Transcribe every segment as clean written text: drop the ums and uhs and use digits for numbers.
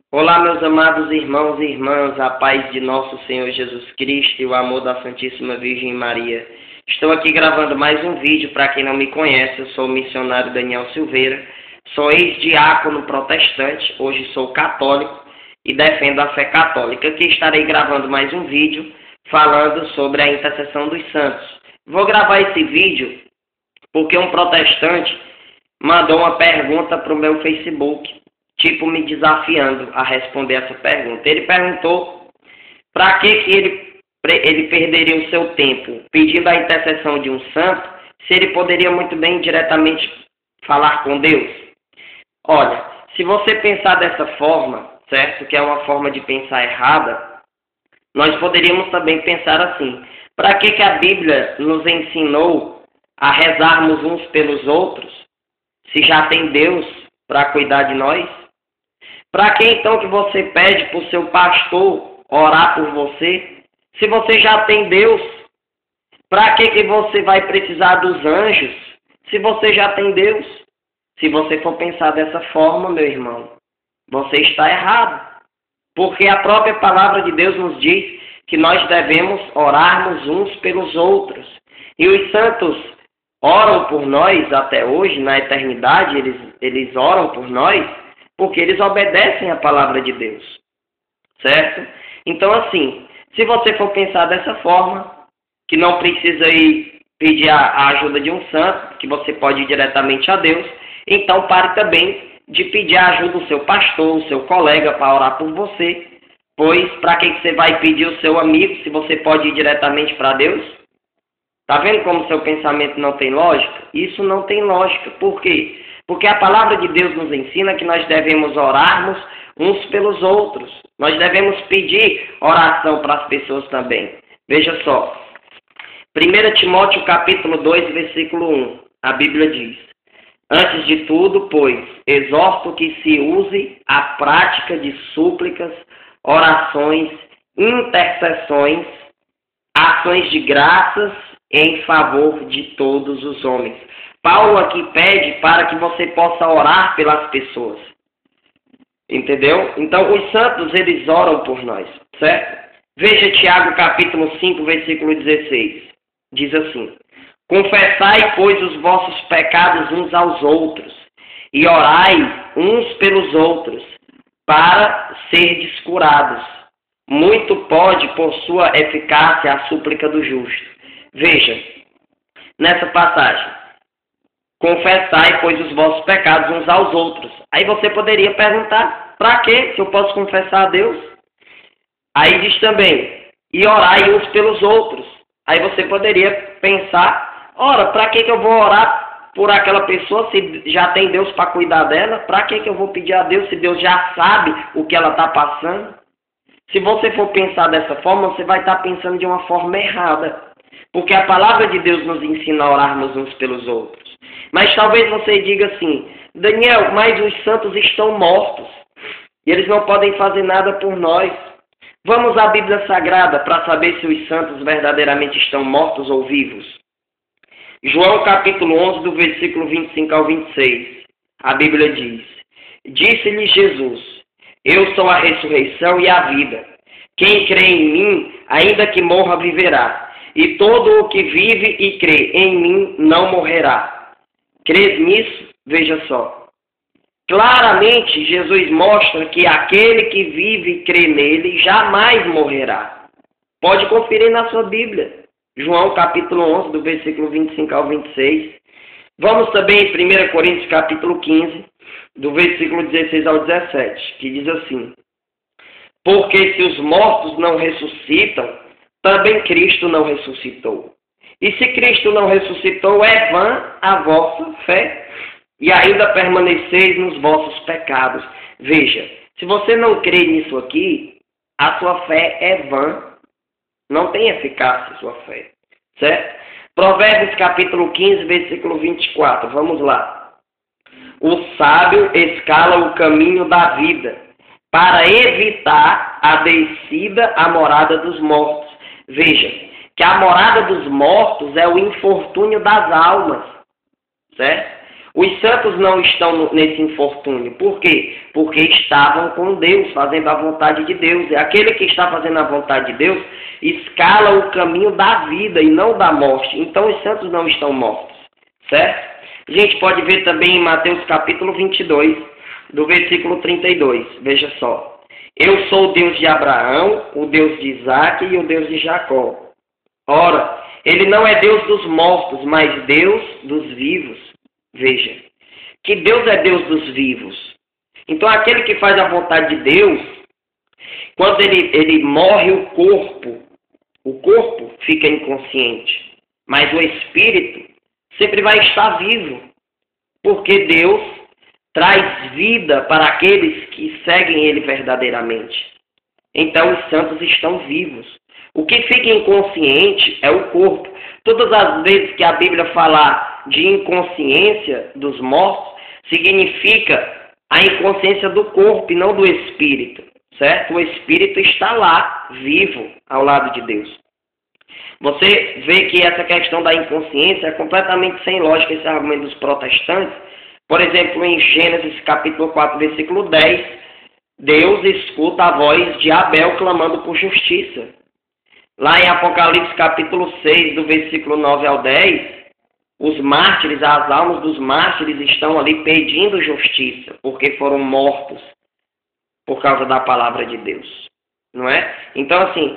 Olá, meus amados irmãos e irmãs, a paz de nosso Senhor Jesus Cristo e o amor da Santíssima Virgem Maria. Estou aqui gravando mais um vídeo. Para quem não me conhece, eu sou o missionário Daniel Silveira, sou ex-diácono protestante, hoje sou católico e defendo a fé católica. Aqui estarei gravando mais um vídeo falando sobre a intercessão dos santos. Vou gravar esse vídeo porque um protestante mandou uma pergunta para o meu Facebook, me desafiando a responder essa pergunta. Ele perguntou para que ele perderia o seu tempo pedindo a intercessão de um santo, se ele poderia muito bem diretamente falar com Deus. Olha, se você pensar dessa forma, certo, que é uma forma de pensar errada, nós poderíamos também pensar assim: para que a Bíblia nos ensinou a rezarmos uns pelos outros, se já tem Deus para cuidar de nós? Para que então que você pede para o seu pastor orar por você, se você já tem Deus? Para que você vai precisar dos anjos, se você já tem Deus? Se você for pensar dessa forma, meu irmão, você está errado. Porque a própria palavra de Deus nos diz que nós devemos orarmos uns pelos outros. E os santos oram por nós até hoje, na eternidade, eles oram por nós, porque eles obedecem à palavra de Deus, certo? Então, assim, se você for pensar dessa forma, que não precisa ir pedir a ajuda de um santo, que você pode ir diretamente a Deus, então pare também de pedir a ajuda do seu pastor, do seu colega, para orar por você, pois para que você vai pedir o seu amigo, se você pode ir diretamente para Deus? Tá vendo como seu pensamento não tem lógica? Isso não tem lógica. Por quê? Porque a palavra de Deus nos ensina que nós devemos orarmos uns pelos outros. Nós devemos pedir oração para as pessoas também. Veja só. 1 Timóteo capítulo 2, versículo 1. A Bíblia diz: antes de tudo, pois, exorto que se use a prática de súplicas, orações, intercessões, ações de graças em favor de todos os homens. Paulo aqui pede para que você possa orar pelas pessoas. Entendeu? Então, os santos, eles oram por nós, certo? Veja Tiago capítulo 5, versículo 16. Diz assim: confessai, pois, os vossos pecados uns aos outros, e orai uns pelos outros, para serdes curados. Muito pode, por sua eficácia, a súplica do justo. Veja, nessa passagem: confessai, pois, os vossos pecados uns aos outros. Aí você poderia perguntar: para que eu posso confessar a Deus? Aí diz também: e orai uns pelos outros. Aí você poderia pensar: ora, para que eu vou orar por aquela pessoa se já tem Deus para cuidar dela? Para que eu vou pedir a Deus se Deus já sabe o que ela está passando? Se você for pensar dessa forma, você vai estar pensando de uma forma errada. Porque a palavra de Deus nos ensina a orarmos uns pelos outros. Mas talvez você diga assim: Daniel, mas os santos estão mortos e eles não podem fazer nada por nós. Vamos à Bíblia Sagrada para saber se os santos verdadeiramente estão mortos ou vivos. João capítulo 11, do versículo 25 ao 26. A Bíblia diz: disse-lhe Jesus: eu sou a ressurreição e a vida. Quem crê em mim, ainda que morra, viverá. E todo o que vive e crê em mim não morrerá. Crês nisso? Veja só. Claramente, Jesus mostra que aquele que vive e crê nele jamais morrerá. Pode conferir na sua Bíblia. João capítulo 11, do versículo 25 ao 26. Vamos também em 1 Coríntios capítulo 15, do versículo 16 ao 17, que diz assim: porque se os mortos não ressuscitam, também Cristo não ressuscitou. E se Cristo não ressuscitou, é vã a vossa fé, e ainda permaneceis nos vossos pecados. Veja, se você não crê nisso aqui, a sua fé é vã. Não tem eficácia a sua fé, certo? Provérbios capítulo 15, versículo 24. Vamos lá. O sábio escala o caminho da vida, para evitar a descida à morada dos mortos. Veja, que a morada dos mortos é o infortúnio das almas, certo? Os santos não estão nesse infortúnio. Por quê? Porque estavam com Deus, fazendo a vontade de Deus. E aquele que está fazendo a vontade de Deus escala o caminho da vida e não da morte. Então os santos não estão mortos, certo? A gente pode ver também em Mateus capítulo 22, do versículo 32. Veja só. Eu sou o Deus de Abraão, o Deus de Isaac e o Deus de Jacó. Ora, ele não é Deus dos mortos, mas Deus dos vivos. Veja, que Deus é Deus dos vivos. Então aquele que faz a vontade de Deus, quando ele morre o corpo fica inconsciente. Mas o espírito sempre vai estar vivo. Porque Deus traz vida para aqueles que seguem Ele verdadeiramente. Então os santos estão vivos. O que fica inconsciente é o corpo. Todas as vezes que a Bíblia falar de inconsciência dos mortos, significa a inconsciência do corpo e não do espírito, certo? O espírito está lá, vivo, ao lado de Deus. Você vê que essa questão da inconsciência é completamente sem lógica, esse argumento dos protestantes. Por exemplo, em Gênesis capítulo 4, versículo 10, Deus escuta a voz de Abel clamando por justiça. Lá em Apocalipse capítulo 6, do versículo 9 ao 10, os mártires, as almas dos mártires estão ali pedindo justiça, porque foram mortos por causa da palavra de Deus, não é? Então, assim,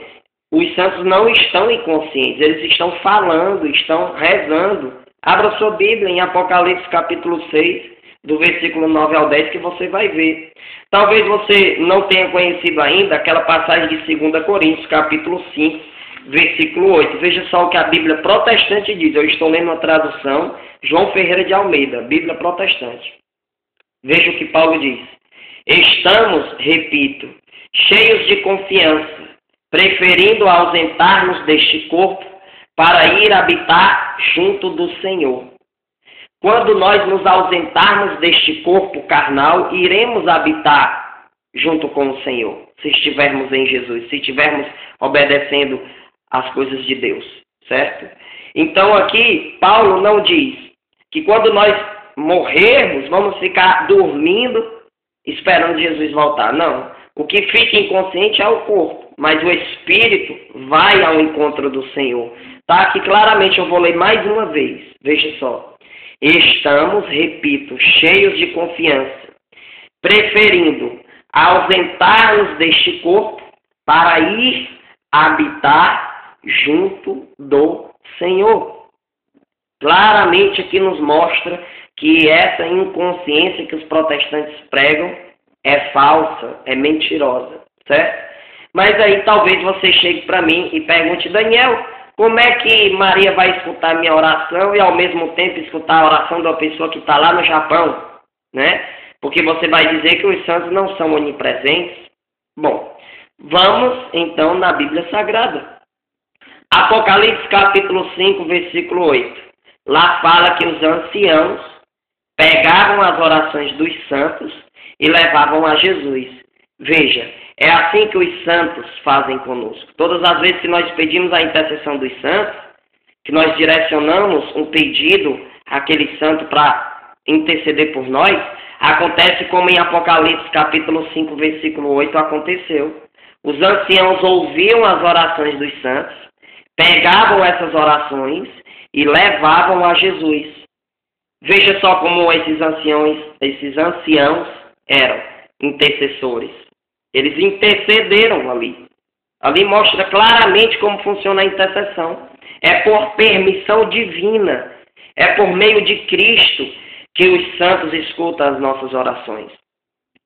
os santos não estão inconscientes, eles estão falando, estão rezando. Abra sua Bíblia em Apocalipse capítulo 6, do versículo 9 ao 10, que você vai ver. Talvez você não tenha conhecido ainda aquela passagem de 2 Coríntios, capítulo 5, versículo 8. Veja só o que a Bíblia protestante diz. Eu estou lendo uma tradução, João Ferreira de Almeida, Bíblia protestante. Veja o que Paulo diz. Estamos, repito, cheios de confiança, preferindo ausentar-nos deste corpo para ir habitar junto do Senhor. Quando nós nos ausentarmos deste corpo carnal, iremos habitar junto com o Senhor, se estivermos em Jesus, se estivermos obedecendo às coisas de Deus, certo? Então aqui, Paulo não diz que quando nós morrermos, vamos ficar dormindo, esperando Jesus voltar. Não. O que fica inconsciente é o corpo, mas o espírito vai ao encontro do Senhor. Tá aqui claramente, eu vou ler mais uma vez. Veja só. Estamos, repito, cheios de confiança, preferindo ausentar-nos deste corpo para ir habitar junto do Senhor. Claramente aqui nos mostra que essa inconsciência que os protestantes pregam é falsa, é mentirosa, certo? Mas aí talvez você chegue para mim e pergunte, Daniel, como é que Maria vai escutar minha oração e ao mesmo tempo escutar a oração da pessoa que está lá no Japão, né? Porque você vai dizer que os santos não são onipresentes. Bom, vamos então na Bíblia Sagrada. Apocalipse capítulo 5, versículo 8. Lá fala que os anciãos pegavam as orações dos santos e levavam a Jesus. Veja, é assim que os santos fazem conosco. Todas as vezes que nós pedimos a intercessão dos santos, que nós direcionamos um pedido àquele santo para interceder por nós, acontece como em Apocalipse capítulo 5, versículo 8 aconteceu. Os anciãos ouviam as orações dos santos, pegavam essas orações e levavam a Jesus. Veja só como esses anciãos eram intercessores. Eles intercederam ali. Ali mostra claramente como funciona a intercessão. É por permissão divina. É por meio de Cristo que os santos escutam as nossas orações.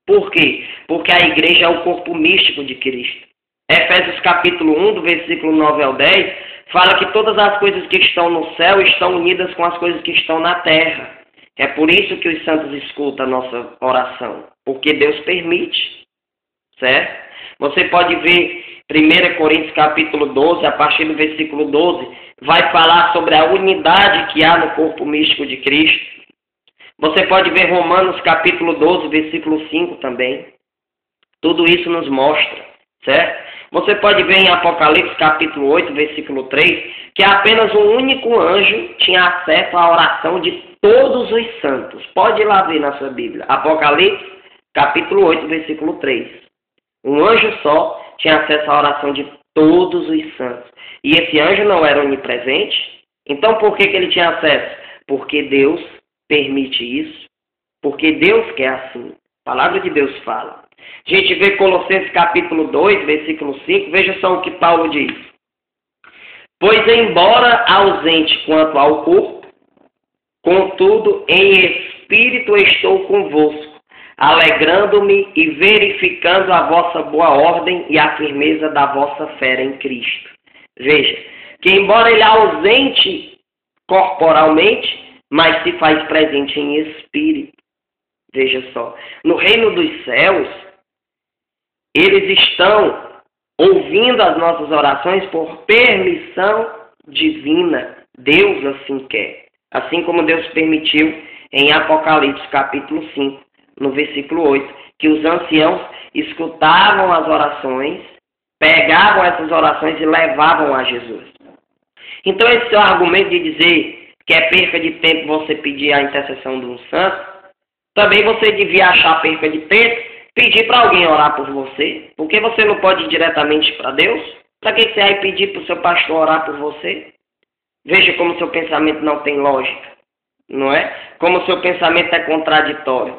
Por quê? Porque a igreja é o corpo místico de Cristo. Efésios capítulo 1, do versículo 9 ao 10, fala que todas as coisas que estão no céu estão unidas com as coisas que estão na terra. É por isso que os santos escutam a nossa oração. Porque Deus permite. Certo? Você pode ver 1 Coríntios capítulo 12, a partir do versículo 12, vai falar sobre a unidade que há no corpo místico de Cristo. Você pode ver Romanos capítulo 12, versículo 5 também. Tudo isso nos mostra, certo? Você pode ver em Apocalipse capítulo 8, versículo 3, que apenas um único anjo tinha acesso à oração de todos os santos. Pode ir lá ver na sua Bíblia. Apocalipse capítulo 8, versículo 3. Um anjo só tinha acesso à oração de todos os santos. E esse anjo não era onipresente. Então por que ele tinha acesso? Porque Deus permite isso. Porque Deus quer assim. A palavra de Deus fala. A gente vê Colossenses capítulo 2, versículo 5. Veja só o que Paulo diz. Pois embora ausente quanto ao corpo, contudo em espírito estou convosco, alegrando-me e verificando a vossa boa ordem e a firmeza da vossa fé em Cristo. Veja, que embora ele é ausente corporalmente, mas se faz presente em espírito. Veja só, no reino dos céus, eles estão ouvindo as nossas orações por permissão divina. Deus assim quer. Assim como Deus permitiu em Apocalipse capítulo 5, no versículo 8, que os anciãos escutavam as orações, pegavam essas orações e levavam a Jesus. Então esse seu argumento de dizer que é perca de tempo você pedir a intercessão de um santo, também você devia achar perca de tempo pedir para alguém orar por você, porque você não pode ir diretamente para Deus. Para que você vai pedir para o seu pastor orar por você? Veja como seu pensamento não tem lógica, não é? Como seu pensamento é contraditório.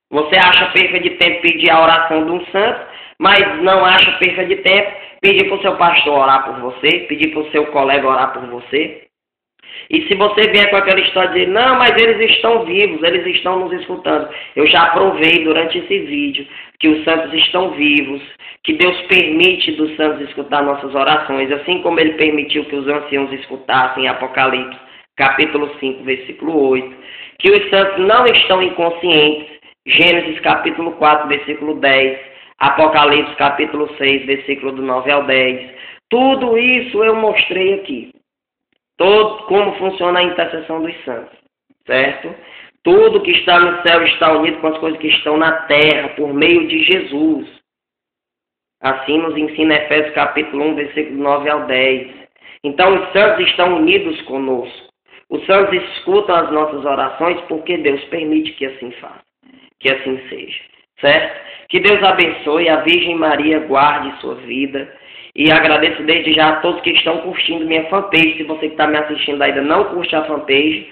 Você acha perca de tempo pedir a oração de um santo, mas não acha perca de tempo pedir para o seu pastor orar por você, pedir para o seu colega orar por você. E se você vier com aquela história de dizer, não, mas eles estão vivos, eles estão nos escutando. Eu já provei durante esse vídeo que os santos estão vivos, que Deus permite dos santos escutar nossas orações, assim como ele permitiu que os anciãos escutassem em Apocalipse, capítulo 5, versículo 8, que os santos não estão inconscientes, Gênesis capítulo 4, versículo 10, Apocalipse capítulo 6, versículo do 9 ao 10. Tudo isso eu mostrei aqui. Como funciona a intercessão dos santos, certo? Tudo que está no céu está unido com as coisas que estão na terra, por meio de Jesus. Assim nos ensina Efésios capítulo 1, versículo 9 ao 10. Então os santos estão unidos conosco. Os santos escutam as nossas orações porque Deus permite que assim faça, que assim seja, certo? Que Deus abençoe, a Virgem Maria guarde sua vida. E agradeço desde já a todos que estão curtindo minha fanpage. Se você que está me assistindo ainda não curte a fanpage,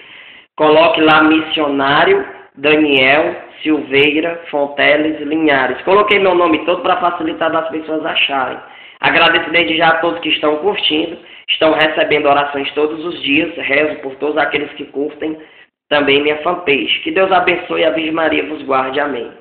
coloque lá Missionário Daniel Silveira Fonteles Linhares. Coloquei meu nome todo para facilitar das pessoas acharem. Agradeço desde já a todos que estão curtindo, estão recebendo orações todos os dias. Rezo por todos aqueles que curtem também minha fanpage. Que Deus abençoe e a Virgem Maria vos guarde. Amém.